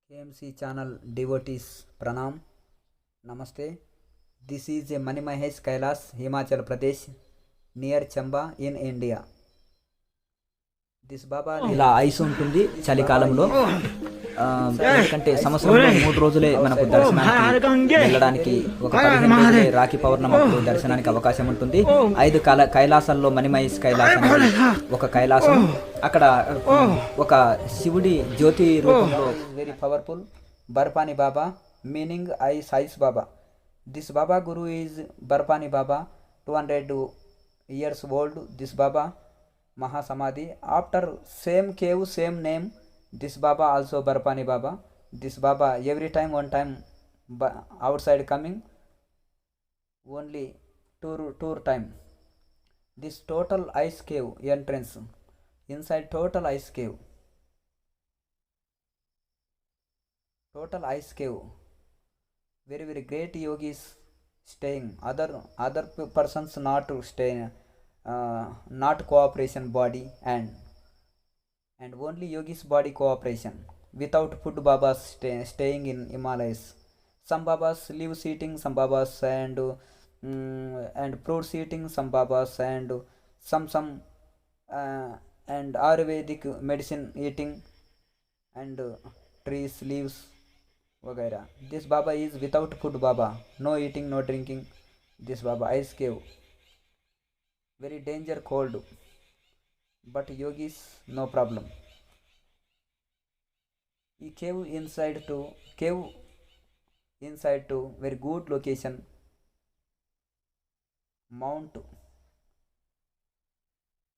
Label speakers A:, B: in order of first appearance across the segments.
A: KMC channel devotees pranam, namaste. This is a Mani Mahesh Kailas, Himachal Pradesh, near Chamba in India. This Baba
B: ఇలా ice ఉంటుంది చలికాలంలో. ఎందుకంటే సంవత్సరంలో 3 రోజులే మనకు దర్శనానికి వెళ్ళడానికి, ఒక 15 రోజులే రాఖీ పౌర్ణమి దర్శనానికి అవకాశం ఉంటుంది. 5 కైలాసాల్లో మణిమహేష్ కైలాసం ఒక కైలాసం. అక్కడ ఒక శివుడి జ్యోతి రూపంలో
A: very powerful Barpani Baba, meaning Ice Baba. This Baba Guru is Barpani Baba, 200 years old. This Baba Mahasamadhi. After same cave, same name, this Baba also Barpani Baba. This Baba every time one time outside coming, only tour time. This total ice cave entrance, inside total ice cave. Total ice cave. Very very great yogis staying. Other persons not staying. Not cooperation body and only yogis body cooperation. Without food babas staying in Himalayas. Some babas live eating, some babas and fruits eating, some babas and some and Ayurvedic medicine eating and trees leaves वगैरह. This Baba is without food Baba, no eating, no drinking. This Baba ice cave. Very danger cold, but yogis no problem. He cave inside to very good location, Mount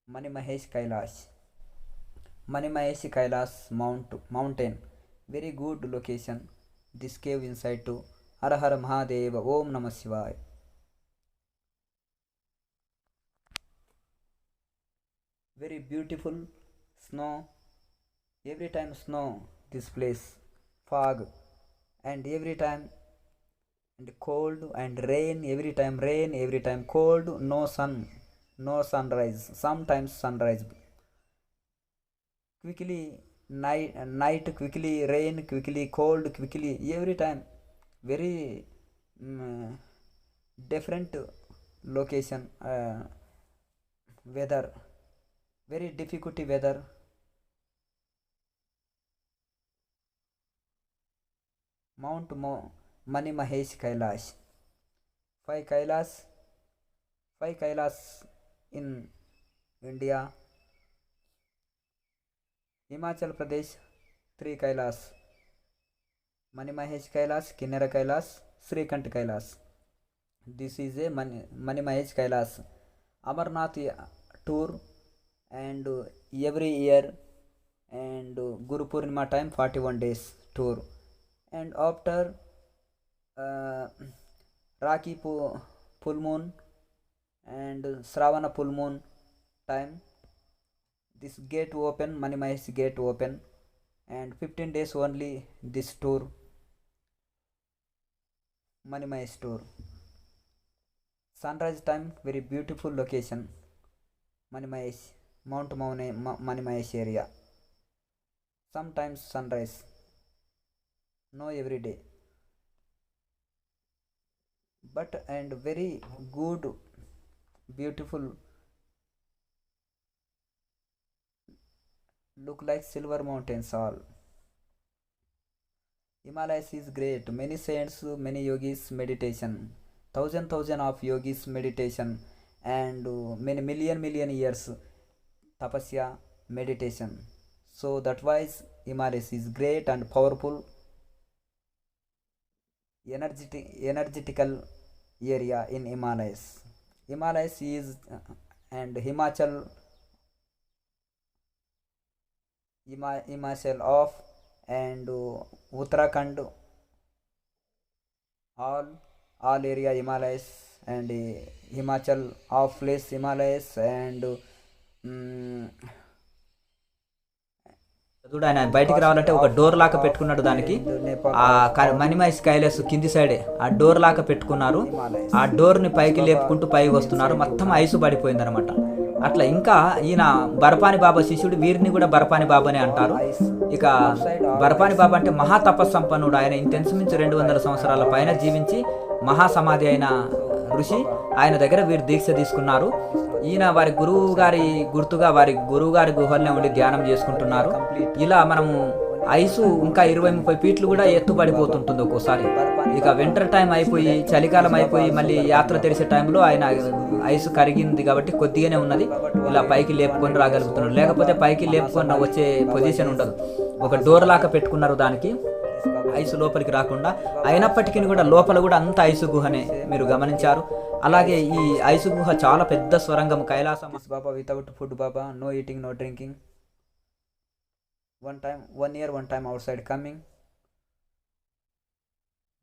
A: Mani Mahesh Kailas. Mani Mahesh Kailas mountain, very good location. This cave inside to Har Har Mahadeva, Om Namah Shivaya. Very beautiful snow, every time snow this place, fog, and every time and cold and rain, every time cold, no sun, no sunrise, sometimes sunrise, quickly night, quickly rain, quickly cold, quickly every time. Very different location, weather, very difficulty weather. Mount Mani Mahesh Kailash. 5 Kailas in India. Himachal Pradesh 3 Kailas. Mani Mahesh Kailas, Kinnara Kailas, Srikant Kailas. This is a Mani Mahesh Kailas. Amarnath tour and every year and Guru Purnima time 41 days tour, and after Rakhi full moon and Shravana full moon time, this gate open, Mani Mahesh gate open, and 15 days only this tour, Mani Mahesh tour. Sunrise time, very beautiful location, Mani Mahesh, Mount Mani Mahesh area. Sometimes sunrise, no every day, but and very good, beautiful, look like silver mountains all. Himalayas is great, many saints, many yogis meditation, thousand of yogis meditation, and many million years tapasya meditation. So that wise Himalayas is great and powerful, energetical area in Himalayas. Himalayas is and Himachal of and Uttarakhand, all area Himalayas, and Himachal of place Himalayas and
B: చూడు, ఆయన బయటికి రావాలంటే ఒక door లాగా పెట్టుకున్నాడు. దానికి ఆ మని మహేష్ కైలాస్ కింది సైడే ఆ డోర్ లాగా పెట్టుకున్నారు. ఆ డోర్ని పైకి లేపుకుంటూ పైకి వస్తున్నారు. మొత్తం ఐసు పడిపోయింది అనమాట. అట్లా ఇంకా ఈయన బర్పాని బాబా శిష్యుడు, వీరిని కూడా బర్పాని బాబా అని అంటారు. ఇక బర్పాని బాబా అంటే మహా తపస్సంపన్నుడు. ఆయన ఇంచుమించు 200 సంవత్సరాల పైన జీవించి మహాసమాధి అయిన ఋషి. ఆయన దగ్గర వీరు దీక్ష తీసుకున్నారు. ఈయన వారి గురువు గారి గుర్తుగా వారి గురువు గారి గుహల్నే ఉండి ధ్యానం చేసుకుంటున్నారు. ఇలా మనము ఐసు ఇంకా 20-30 ఫీట్లు కూడా ఎత్తుపడిపోతుంటుంది ఒక్కోసారి. ఇక వింటర్ టైం అయిపోయి చలికాలం అయిపోయి మళ్ళీ యాత్ర తెరిసే టైంలో ఆయన ఐసు కరిగింది కాబట్టి కొద్దిగానే ఉన్నది, ఇలా పైకి లేపుకొని రాగలుగుతున్నారు. లేకపోతే పైకి లేపుకొని వచ్చే పొజిషన్ ఉండదు. ఒక డోర్ లాగా పెట్టుకున్నారు దానికి, ఐసు లోపలికి రాకుండా. అయినప్పటికీ కూడా లోపల కూడా అంత ఐసు గుహనే మీరు గమనించారు. అలాగే ఈ ఐసు గుహ చాలా పెద్ద స్వరంగం. Kailasam
A: Baba without food Baba, no eating, no drinking. one year one time outside coming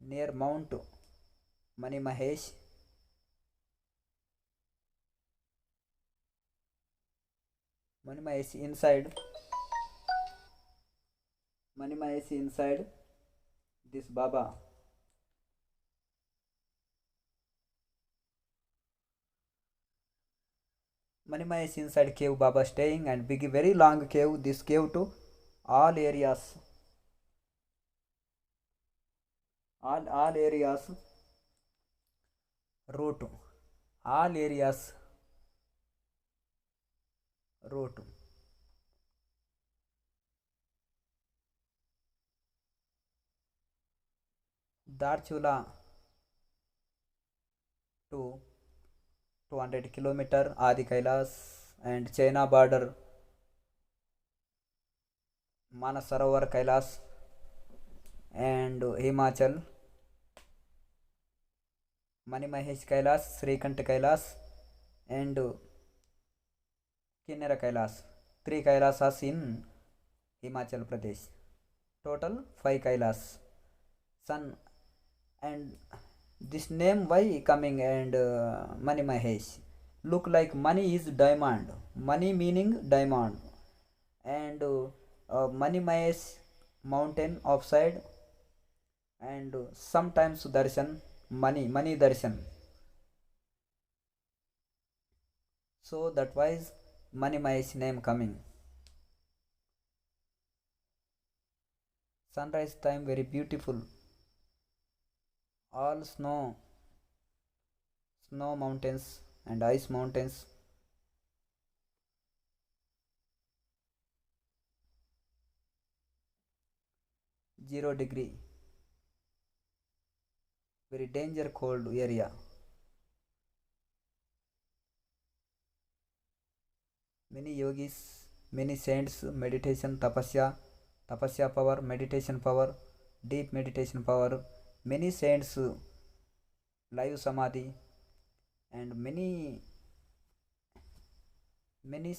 A: near Mount Mani Mahesh. Mani Mahesh inside this Baba. Mani Mahesh inside cave Baba staying, and big very long cave. This cave to all areas route, Darchula to 200 kilometer Adi Kailas and China border, Manasarovar Kailas and Himachal, Mani Mahesh Kailas, Srikant Kailas and Kinnera Kailas. 3 Kailasas in Himachal Pradesh. Total 5 Kailas. Sun and this name why coming, and Mani Mahesh look like money is diamond. Money meaning diamond, and Mani Mahesh mountain offside, and sometimes darshan money darshan. So that wise Mani Mahesh name coming. Sunrise time very beautiful. All snow mountains and ice mountains. 0 degree, very danger cold area. Many yogis, many saints, meditation, tapasya power, meditation power, deep meditation power. Many saints live samadhi, and many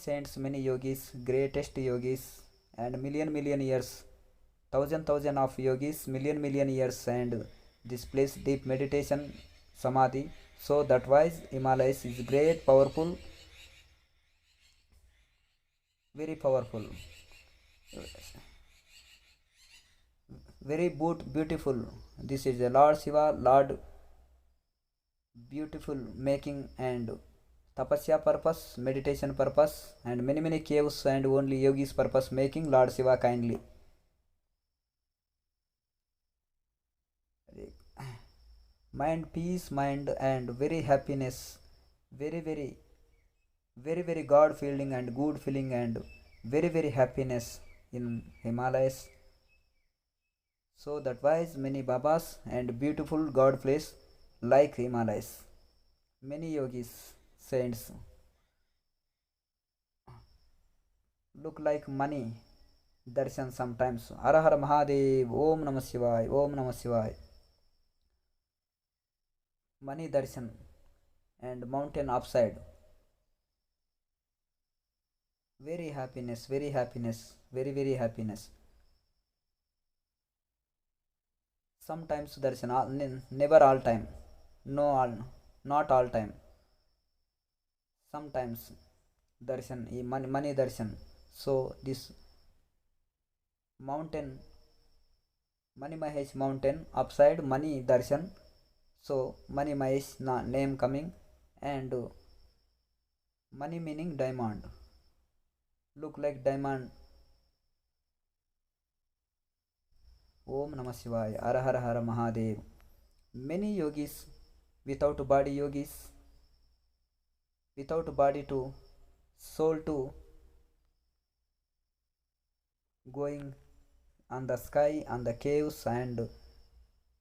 A: saints, many yogis, greatest yogis, and million years, thousand of yogis, million years, and this place deep meditation samadhi. So that wise Himalayas is great, powerful, very powerful, very beautiful. This is the Lord Shiva, Lord beautiful making, and tapasya purpose, meditation purpose, and many caves, and only yogis purpose making Lord Shiva kindly. Mind peace, mind and very happiness, very God feeling and good feeling, and very happiness in Himalayas. So that wise many Babas and beautiful God place like Himalayas. Many yogis, saints look like money darshan sometimes. Har Har Mahadev, Om Namah Shivaya, Om Namah Shivaya. Money darshan and mountain upside. Very happiness, very happiness. Sometimes darshan, never all time, not all time. Sometimes darshan, money darshan. So this mountain, Mani Mahesh mountain upside, money darshan. So Mani Mahesh name coming, and Mani meaning diamond. Look like diamond. Om Namah Shivaya. Har Har Har Mahadev. Many yogis, without body yogis, without body to soul to going on the sky, on the caves, and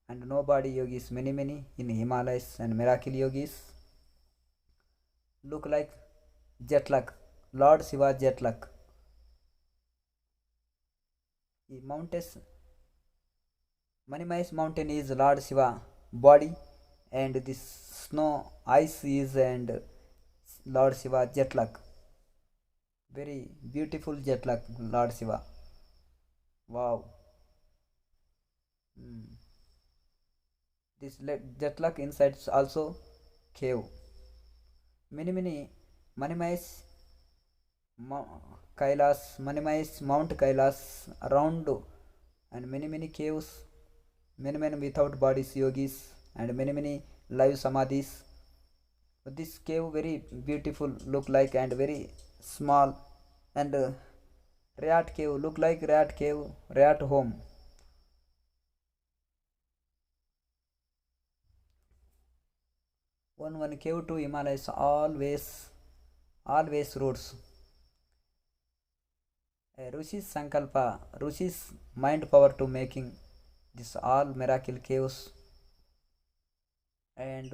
A: no body yogis, many in Himalayas, and miracle yogis look like jet lag, Lord Shiva jet lag. The mountains, Manimais mountain is Lord Shiva body, and this snow ice is and Lord Shiva jet lag. Very beautiful jet lag, Lord Shiva. Wow. Mm. This jet lag inside also cave. Many Manimais Kailas, Manimais Mount Kailas around, and many caves, many without bodies yogis, and many live samadhis. This cave very beautiful look like, and very small, and rat cave look like rat cave, rat home. One cave to Himalayas always roads. Rishi's Sankalpa, Rishi's mind power to making this all miracle caves, and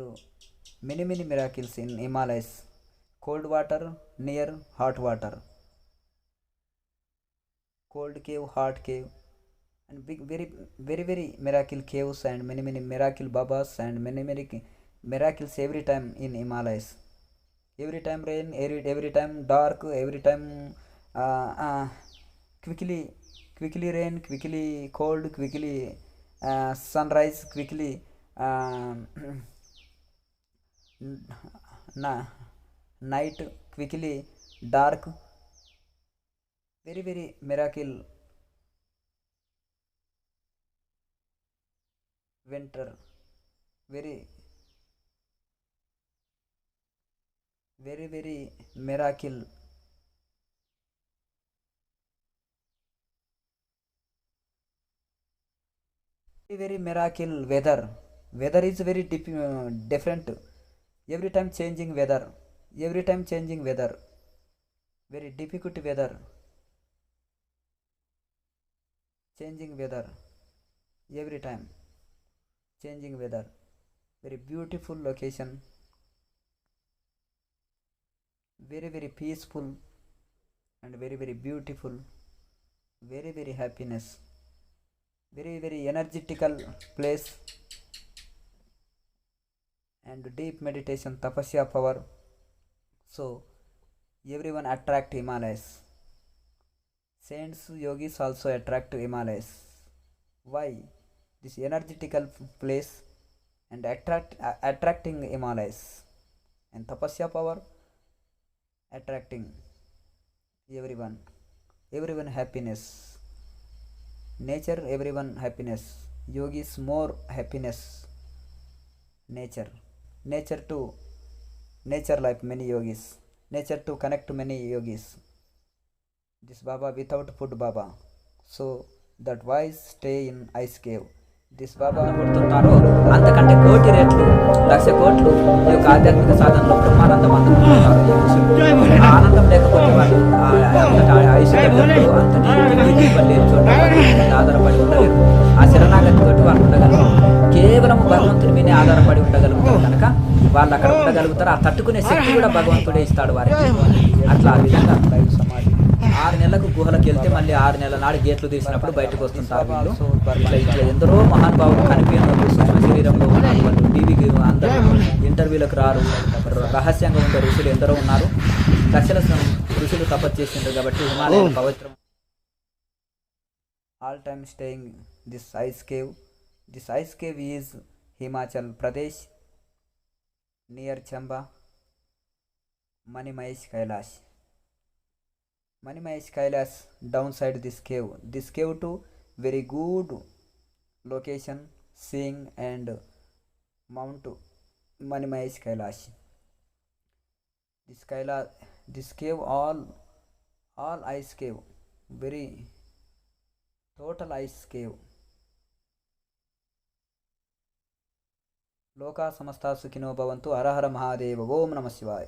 A: many miracles in Himalayas. Cold water near hot water, cold cave, hot cave, and big very miracle caves, and many miracle babas, and many miracles every time in Himalayas. Every time rain, every time dark, every time uh, uh, quickly rain, quickly cold, quickly sunrise, quickly um, na- night, quickly dark. Very miracle winter. Very very miracle. Very miracle weather. Weather is very different. Every time changing weather. Every time changing weather. Very difficult weather. Changing weather. Every time changing weather. Very beautiful location. Very peaceful, and very beautiful. Very happiness. Very energetical place, and deep meditation, tapasya power. So everyone attract Himalayas. Saints, yogis also attract to Himalayas. Why? This energetical place, and attracting Himalayas, and tapasya power attracting everyone. Everyone happiness. Nature everyone happiness. Yogis more happiness. Nature to nature life many yogis. Nature to connect to many yogis. This Baba without food Baba. So that wise stay in ice cave. This Baba
B: పడుతున్నారో అంతకంటే కోటి రెట్లు, లక్ష కోట్లు ఈ యొక్క ఆధ్యాత్మిక సాధనలో బ్రహ్మానందం అందుకుంటున్నారు ఈ ఋషులు. ఆ ఆనందం లేకపోతే వాళ్ళు అంతటి ఆయుష్ గడ్డలు, అంతటి లేని చోట వాళ్ళు ఆధారపడి ఉండలేరు. ఆ శరణాగతి తోటి వాళ్ళు ఉండగలరు. కేవలం భగవంతుని మీదే ఆధారపడి ఉండగలుగుతారు కనుక వాళ్ళు అక్కడ ఉండగలుగుతారు. ఆ తట్టుకునే శక్తి కూడా భగవంతుడే ఇస్తాడు వారికి. అట్లా ఆ విధంగా సమాధి 6 నెలలకు గుహలకు వెళ్తే మళ్ళీ 6 నెలల నాడు గేట్లు తీసినప్పుడు బయటకు వస్తుంటారు వీళ్ళు. ఇట్లా ఎందరో మహానుభావులు కనిపించారు. సూక్ష్మ శరీరంలో ఉన్నారు. వాళ్ళు టీవీకి అందరూ ఇంటర్వ్యూలకు రారు. రహస్యంగా ఉండే ఋషులు ఎందరో ఉన్నారు. లక్షల ఋషులు తపస్సు చేసిండ్రు కాబట్టి హిమాలయ పవిత్రం.
A: all time staying this ice cave. This ice cave is Himachal Pradesh near Chamba, Manimahesh Kailash. Manimahesh Kailash downside this cave. This cave too very good location, seeing and Mount Manimahesh Kailash. This cave all ice cave, very total ice cave. లోకా సమస్తా సుఖినో భవంతు. హర హర మహాదేవ. ఓం నమ శివాయ.